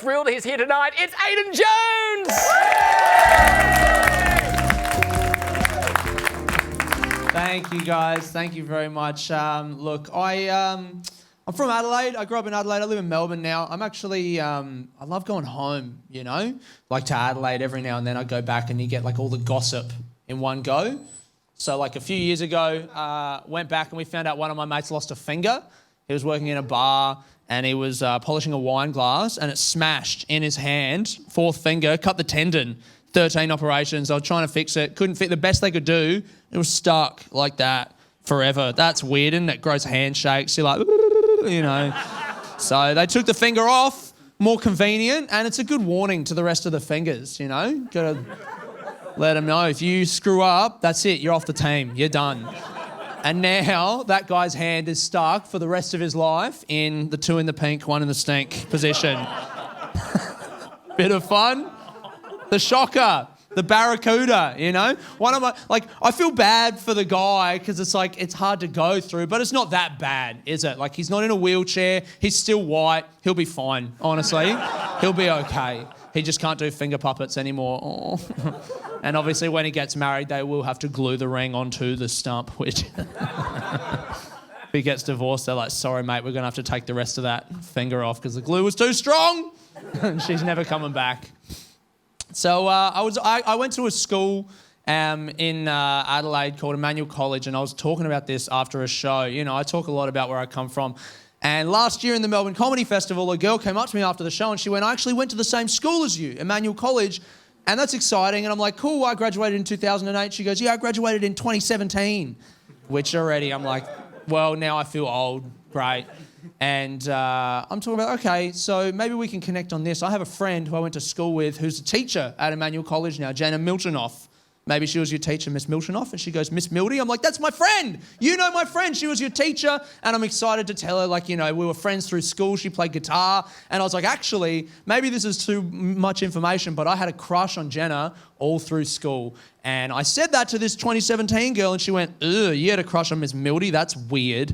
thrilled he's here tonight. It's Aidan Jones! Thank you, guys. Thank you very much. Look, I'm from Adelaide. I grew up in Adelaide. I live in Melbourne now. I'm actually, I love going home, you know, like to Adelaide every now and then. I go back and you get like all the gossip in one go. So like a few years ago, went back and we found out one of my mates lost a finger. He was working in a bar and he was polishing a wine glass and it smashed in his hand, fourth finger, cut the tendon. 13 operations. I was trying to fix it. Couldn't fit. The best they could do, it was stuck like that forever. That's weird, isn't it? Gross handshakes. You're like, you know. So they took the finger off, more convenient, and it's a good warning to the rest of the fingers, you know. Got to let them know. If you screw up, that's it. You're off the team. You're done. And now that guy's hand is stuck for the rest of his life in the 2 in the pink, 1 in the stink position. Bit of fun. The shocker, the barracuda, you know? One of my, like, I feel bad for the guy because it's like, it's hard to go through, but it's not that bad, is it? Like, he's not in a wheelchair. He's still white. He'll be fine, honestly. He'll be okay. He just can't do finger puppets anymore. Oh. And obviously when he gets married, they will have to glue the ring onto the stump, which if he gets divorced, they're like, sorry, mate, we're going to have to take the rest of that finger off because the glue was too strong. And she's never coming back. So I went to a school in Adelaide called Emmanuel College, and I was talking about this after a show. You know, I talk a lot about where I come from. And last year in the Melbourne Comedy Festival, a girl came up to me after the show and she went, I actually went to the same school as you, Emmanuel College, and that's exciting. And I'm like, cool, I graduated in 2008. She goes, yeah, I graduated in 2017, which already I'm like, well, now I feel old. Great. And I'm talking about, okay, so maybe we can connect on this. I have a friend who I went to school with who's a teacher at Emmanuel College now, Jana Miltonoff. Maybe she was your teacher, Miss Miltonoff, and she goes, Miss Mildy? I'm like, that's my friend. You know my friend. She was your teacher. And I'm excited to tell her, like, you know, we were friends through school. She played guitar. And I was like, actually, maybe this is too much information, but I had a crush on Jenna all through school. And I said that to this 2017 girl, and she went, ugh, you had a crush on Miss Mildy? That's weird.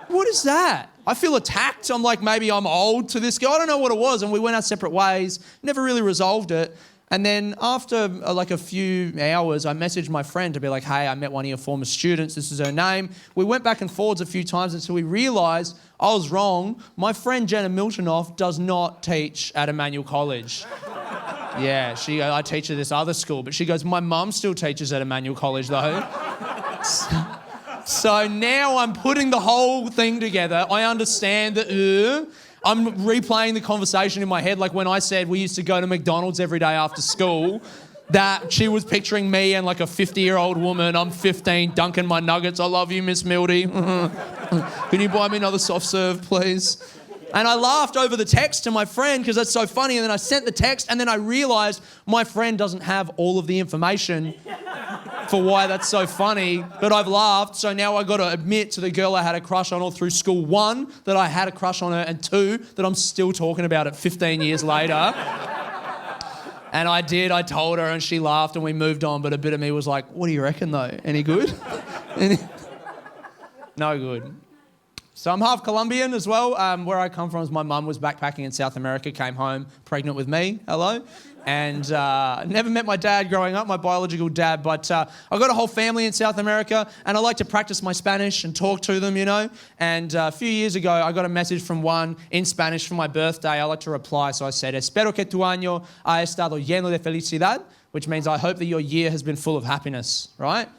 What is that? I feel attacked. I'm like, maybe I'm old to this girl. I don't know what it was. And we went our separate ways, never really resolved it. And then after like a few hours, I messaged my friend to be like, hey, I met one of your former students. This is her name. We went back and forwards a few times until we realised I was wrong. My friend Jenna Miltonoff does not teach at Emmanuel College. Yeah, I teach at this other school. But she goes, my mum still teaches at Emmanuel College though. So now I'm putting the whole thing together. I understand that I'm replaying the conversation in my head, like when I said we used to go to McDonald's every day after school, that she was picturing me and like a 50-year-old woman. I'm 15, dunking my nuggets. I love you, Miss Mildy. Can you buy me another soft serve, please? And I laughed over the text to my friend because that's so funny. And then I sent the text and then I realised my friend doesn't have all of the information for why that's so funny, but I've laughed, so now I got to admit to the girl I had a crush on all through school, 1, that I had a crush on her, and 2, that I'm still talking about it 15 years later. And I told her, and she laughed, and we moved on, but a bit of me was like, what do you reckon, though? Any good? No good. So I'm half Colombian as well. Where I come from is my mum was backpacking in South America, came home pregnant with me, hello. And never met my dad growing up, my biological dad, but I've got a whole family in South America and I like to practice my Spanish and talk to them, you know. And a few years ago, I got a message from one in Spanish for my birthday. I like to reply, so I said, espero que tu año ha estado lleno de felicidad, which means I hope that your year has been full of happiness, right?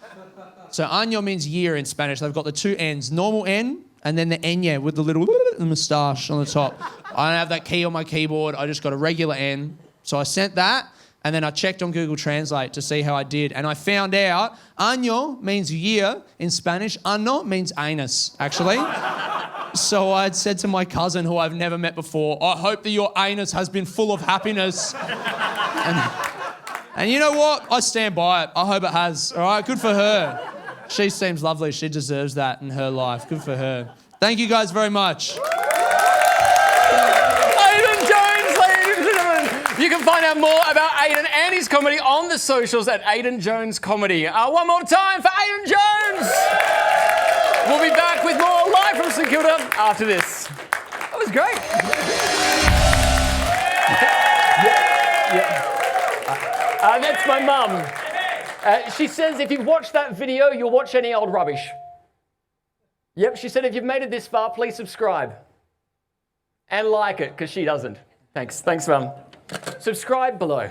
So año means year in Spanish. They've got the 2 N's, normal N, and then the ñ with the little moustache on the top. I don't have that key on my keyboard. I just got a regular N. So I sent that, and then I checked on Google Translate to see how I did. And I found out año means year in Spanish. Ano means anus, actually. So I had said to my cousin, who I've never met before, I hope that your anus has been full of happiness. And you know what? I stand by it. I hope it has. All right, good for her. She seems lovely. She deserves that in her life. Good for her. Thank you guys very much. Aidan Jones, ladies and gentlemen. You can find out more about Aidan and his comedy on the socials at Aidan Jones Comedy. One more time for Aidan Jones. We'll be back with more live from St Kilda after this. That was great. That's my mum. She says if you've watched that video, you'll watch any old rubbish. Yep, she said if you've made it this far, please subscribe. And like it, because she doesn't. Thanks, Mum. Subscribe below.